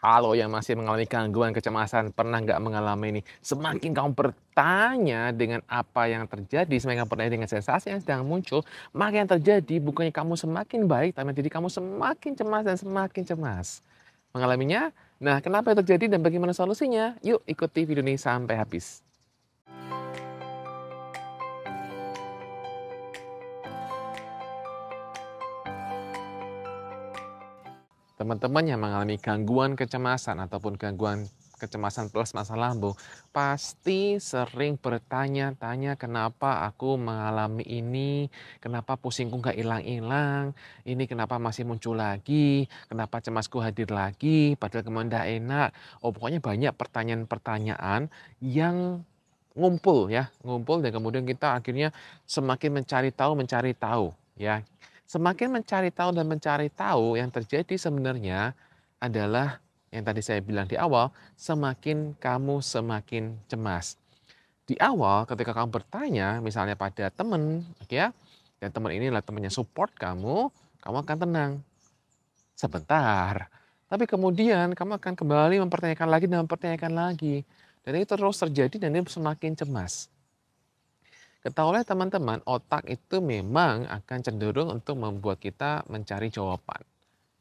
Kalau yang masih mengalami gangguan kecemasan, pernah nggak mengalami ini? Semakin kamu bertanya dengan apa yang terjadi, semakin kamu bertanya dengan sensasi yang sedang muncul, maka yang terjadi bukannya kamu semakin baik, tapi jadi kamu semakin cemas dan semakin cemas. Mengalaminya? Nah, kenapa itu terjadi dan bagaimana solusinya? Yuk ikuti video ini sampai habis. Teman-teman yang mengalami gangguan kecemasan ataupun gangguan kecemasan plus masa lambung, pasti sering bertanya-tanya kenapa aku mengalami ini, kenapa pusingku nggak hilang-hilang, ini kenapa masih muncul lagi, kenapa cemasku hadir lagi, padahal kemarin udah enak. Oh pokoknya banyak pertanyaan-pertanyaan yang ngumpul ya, ngumpul dan kemudian kita akhirnya semakin mencari tahu ya. Semakin mencari tahu dan mencari tahu, yang terjadi sebenarnya adalah yang tadi saya bilang di awal, semakin kamu semakin cemas. Di awal ketika kamu bertanya misalnya pada teman, ya, dan teman ini adalah teman yang support kamu akan tenang. Sebentar, tapi kemudian kamu akan kembali mempertanyakan lagi dan mempertanyakan lagi. Dan itu terus terjadi dan ini semakin cemas. Ketahuilah teman-teman, otak itu memang akan cenderung untuk membuat kita mencari jawaban,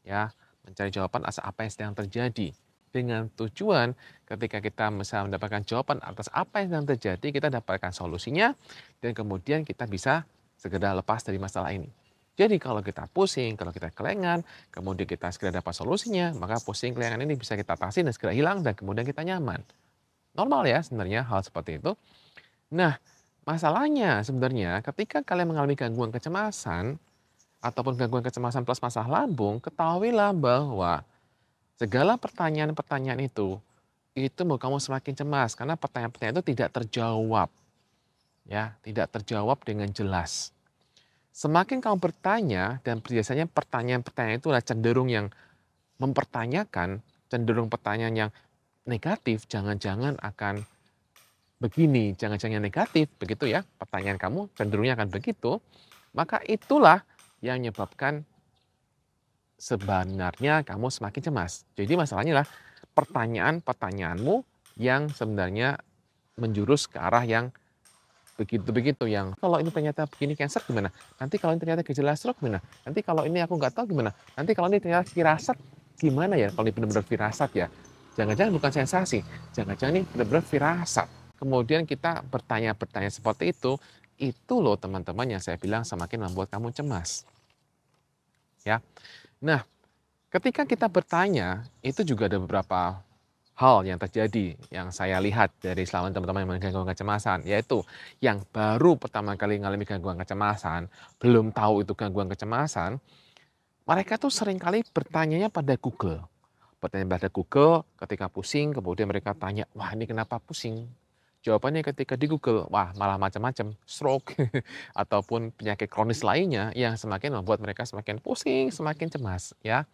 ya, mencari jawaban atas apa yang sedang terjadi. Dengan tujuan ketika kita bisa mendapatkan jawaban atas apa yang sedang terjadi, kita dapatkan solusinya dan kemudian kita bisa segera lepas dari masalah ini. Jadi kalau kita pusing, kalau kita kelengan, kemudian kita segera dapat solusinya, maka pusing kelengan ini bisa kita atasi dan segera hilang dan kemudian kita nyaman. Normal ya sebenarnya hal seperti itu. Nah, masalahnya sebenarnya ketika kalian mengalami gangguan kecemasan ataupun gangguan kecemasan plus masalah lambung, ketahuilah bahwa segala pertanyaan-pertanyaan itu membuat kamu semakin cemas karena pertanyaan-pertanyaan itu tidak terjawab, ya, tidak terjawab dengan jelas. Semakin kamu bertanya dan biasanya pertanyaan-pertanyaan itu adalah cenderung yang mempertanyakan, cenderung pertanyaan yang negatif, jangan-jangan akan begini, jangan-jangan negatif, begitu ya, pertanyaan kamu cenderungnya akan begitu, maka itulah yang menyebabkan sebenarnya kamu semakin cemas. Jadi masalahnya adalah pertanyaan-pertanyaanmu yang sebenarnya menjurus ke arah yang begitu-begitu, yang kalau ini ternyata begini cancer gimana? Nanti kalau ini ternyata gejala stroke gimana? Nanti kalau ini aku nggak tahu gimana? Nanti kalau ini ternyata firasat gimana ya? Kalau ini benar-benar firasat ya? Jangan-jangan bukan sensasi, jangan-jangan ini benar-benar firasat. Kemudian kita bertanya-bertanya seperti itu loh teman-teman yang saya bilang semakin membuat kamu cemas. Ya. Nah, ketika kita bertanya, itu juga ada beberapa hal yang terjadi yang saya lihat dari selama teman-teman yang mengalami gangguan kecemasan, yaitu yang baru pertama kali mengalami gangguan kecemasan, belum tahu itu gangguan kecemasan, mereka tuh seringkali bertanyanya pada Google. Bertanya pada Google ketika pusing, kemudian mereka tanya, "Wah, ini kenapa pusing?" Jawabannya ketika di Google, wah malah macam-macam, stroke ataupun penyakit kronis lainnya yang semakin membuat mereka semakin pusing, semakin cemas, ya.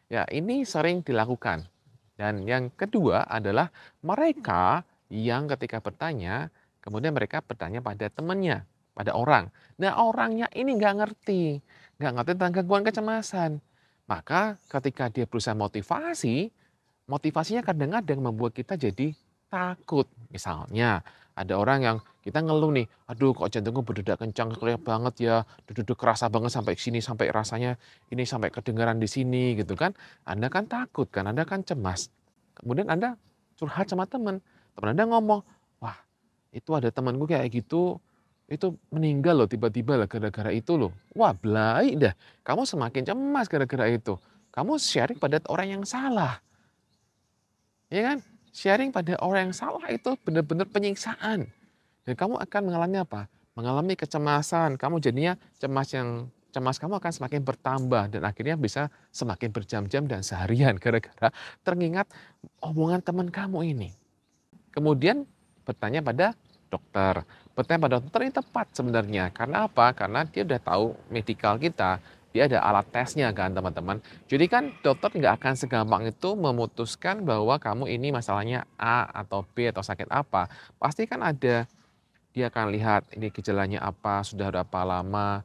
Ya, ini sering dilakukan. Dan yang kedua adalah mereka yang ketika bertanya, kemudian mereka bertanya pada temannya, pada orang. Nah, orangnya ini nggak ngerti tentang gangguan kecemasan. Maka ketika dia berusaha motivasi, motivasinya kadang-kadang membuat kita jadi takut. Misalnya, ada orang yang kita ngeluh nih, "Aduh kok jantungku berdetak kencang kayak banget ya, duduk kerasa banget sampai sini, sampai rasanya ini sampai kedengaran di sini," gitu kan. Anda kan takut kan, Anda kan cemas. Kemudian Anda curhat sama teman, teman Anda ngomong, "Wah, itu ada temanku kayak gitu, itu meninggal loh tiba-tiba lah gara-gara itu loh." Wah, baik dah, kamu semakin cemas gara-gara itu. Kamu sharing pada orang yang salah. Ya kan? Sharing pada orang yang salah itu benar-benar penyiksaan. Dan kamu akan mengalami apa? Mengalami kecemasan. Kamu jadinya cemas kamu akan semakin bertambah dan akhirnya bisa semakin berjam-jam dan seharian gara-gara teringat omongan teman kamu ini. Kemudian bertanya pada dokter. Bertanya pada dokter ini tepat sebenarnya. Karena apa? Karena dia udah tahu medikal kita. Dia ada alat tesnya kan teman-teman. Jadi kan dokter nggak akan segampang itu memutuskan bahwa kamu ini masalahnya A atau B atau sakit apa. Pasti kan ada, dia akan lihat ini gejalanya apa, sudah berapa lama,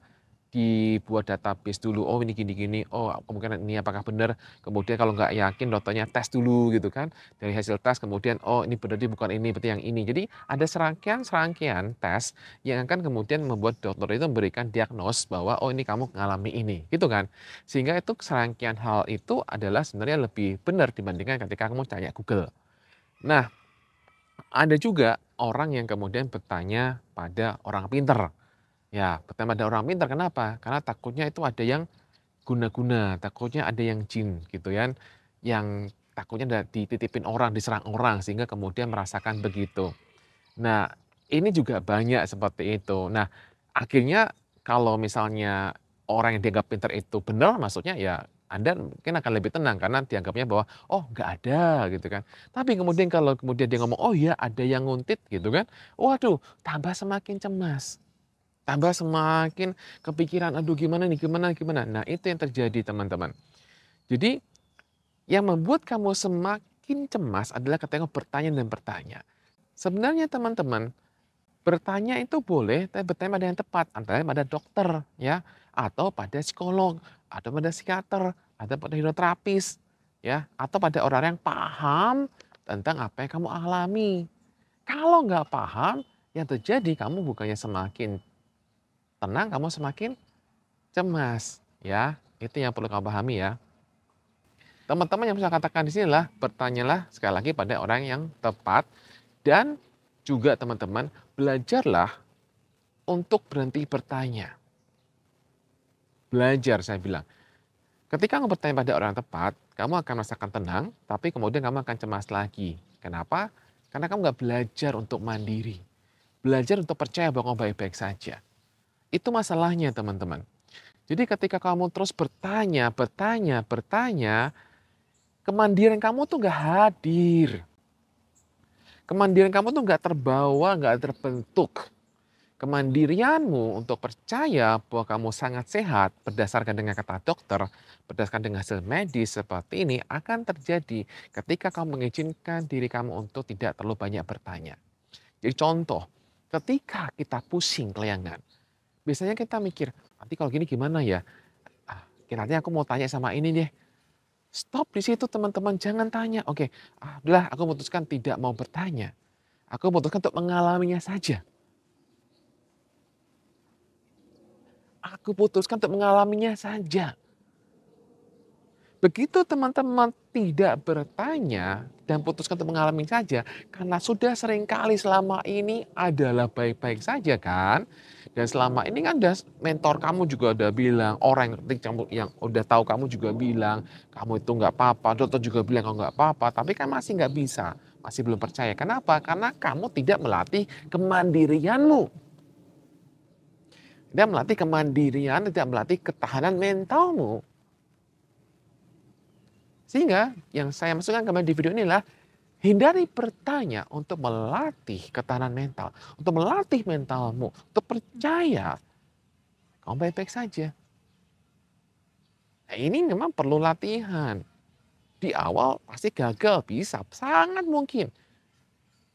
dibuat database dulu, oh ini gini-gini, oh kemungkinan ini apakah benar, kemudian kalau nggak yakin dokternya tes dulu gitu kan, dari hasil tes kemudian, oh ini berarti bukan ini, berarti yang ini. Jadi ada serangkaian-serangkaian tes yang akan kemudian membuat dokter itu memberikan diagnos bahwa, oh ini kamu mengalami ini, gitu kan. Sehingga itu serangkaian hal itu adalah sebenarnya lebih benar dibandingkan ketika kamu tanya Google. Nah, ada juga orang yang kemudian bertanya pada orang pinter. Ya, bertanya pada orang pintar, kenapa? Karena takutnya itu ada yang guna-guna, takutnya ada yang jin gitu kan, yang takutnya dititipin orang, diserang orang, sehingga kemudian merasakan begitu. Nah, ini juga banyak seperti itu. Nah, akhirnya kalau misalnya orang yang dianggap pintar itu benar, maksudnya ya Anda mungkin akan lebih tenang karena dianggapnya bahwa, "Oh, nggak ada," gitu kan. Tapi kemudian kalau kemudian dia ngomong, "Oh iya, ada yang nguntit," gitu kan, waduh, tambah semakin cemas. Tambah semakin kepikiran, "Aduh gimana nih, gimana gimana?" Nah itu yang terjadi teman-teman. Jadi yang membuat kamu semakin cemas adalah ketika kamu bertanya dan bertanya. Sebenarnya teman-teman, bertanya itu boleh, tapi bertanya pada yang tepat, antara pada dokter ya, atau pada psikolog, atau pada psikiater, atau pada hipnoterapis, ya, atau pada orang yang paham tentang apa yang kamu alami. Kalau nggak paham, yang terjadi kamu bukannya semakin tenang, kamu semakin cemas, ya. Itu yang perlu kamu pahami ya. Teman-teman yang saya katakan di sini adalah bertanyalah sekali lagi pada orang yang tepat dan juga teman-teman belajarlah untuk berhenti bertanya. Belajar saya bilang. Ketika kamu bertanya pada orang yang tepat, kamu akan merasakan tenang, tapi kemudian kamu akan cemas lagi. Kenapa? Karena kamu nggak belajar untuk mandiri. Belajar untuk percaya bahwa kamu baik-baik saja. Itu masalahnya teman-teman. Jadi ketika kamu terus bertanya, bertanya, bertanya, kemandirian kamu tuh nggak hadir. Kemandirian kamu tuh nggak terbawa, nggak terbentuk. Kemandirianmu untuk percaya bahwa kamu sangat sehat berdasarkan dengan kata dokter, berdasarkan dengan hasil medis seperti ini akan terjadi ketika kamu mengizinkan diri kamu untuk tidak terlalu banyak bertanya. Jadi contoh, ketika kita pusing kelayangan, biasanya kita mikir, nanti kalau gini gimana ya? Nanti aku mau tanya sama ini deh. Stop di situ teman-teman, jangan tanya. Oke, udahlah aku memutuskan tidak mau bertanya. Aku memutuskan untuk mengalaminya saja. Aku putuskan untuk mengalaminya saja. Begitu teman-teman tidak bertanya dan putuskan untuk mengalami saja, karena sudah seringkali selama ini adalah baik-baik saja kan. Dan selama ini kan mentor kamu juga udah bilang, orang yang udah tahu kamu juga bilang, kamu itu nggak apa-apa, dokter juga bilang kamu nggak apa-apa, tapi kan masih nggak bisa, masih belum percaya. Kenapa? Karena kamu tidak melatih kemandirianmu. Tidak melatih kemandirian, tidak melatih ketahanan mentalmu. Sehingga yang saya maksudkan kembali di video ini adalah hindari bertanya untuk melatih ketahanan mental, untuk melatih mentalmu, untuk percaya kamu baik-baik saja. Nah, ini memang perlu latihan. Di awal pasti gagal, bisa, sangat mungkin.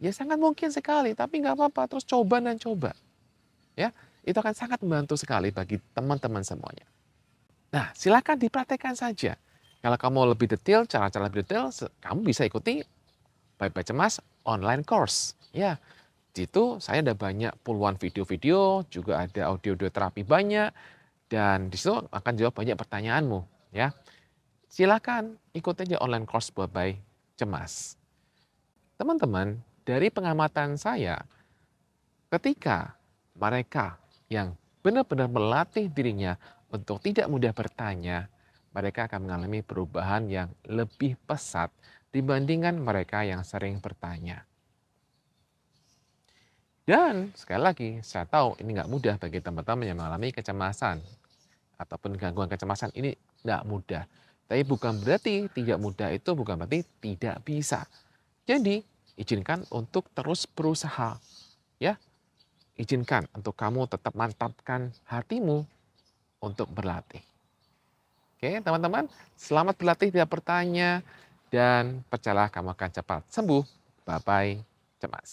Ya sangat mungkin sekali, tapi nggak apa-apa, terus coba dan coba. Ya, itu akan sangat membantu sekali bagi teman-teman semuanya. Nah, silakan dipraktekkan saja. Kalau kamu lebih detail, cara-cara lebih detail, kamu bisa ikuti Bye-Bye Cemas online course. Ya, di situ saya ada banyak puluhan video-video, juga ada audio-audio terapi banyak, dan di situ akan jawab banyak pertanyaanmu. Ya, silakan ikuti aja online course Bye-Bye Cemas. Teman-teman, dari pengamatan saya, ketika mereka yang benar-benar melatih dirinya untuk tidak mudah bertanya, mereka akan mengalami perubahan yang lebih pesat dibandingkan mereka yang sering bertanya. Dan sekali lagi, saya tahu ini nggak mudah bagi teman-teman yang mengalami kecemasan ataupun gangguan kecemasan ini nggak mudah. Tapi bukan berarti tidak mudah itu bukan berarti tidak bisa. Jadi izinkan untuk terus berusaha, ya. Izinkan untuk kamu tetap mantapkan hatimu untuk berlatih. Oke, teman-teman, selamat berlatih tidak bertanya dan percayalah kamu akan cepat sembuh. Bye bye, cemas.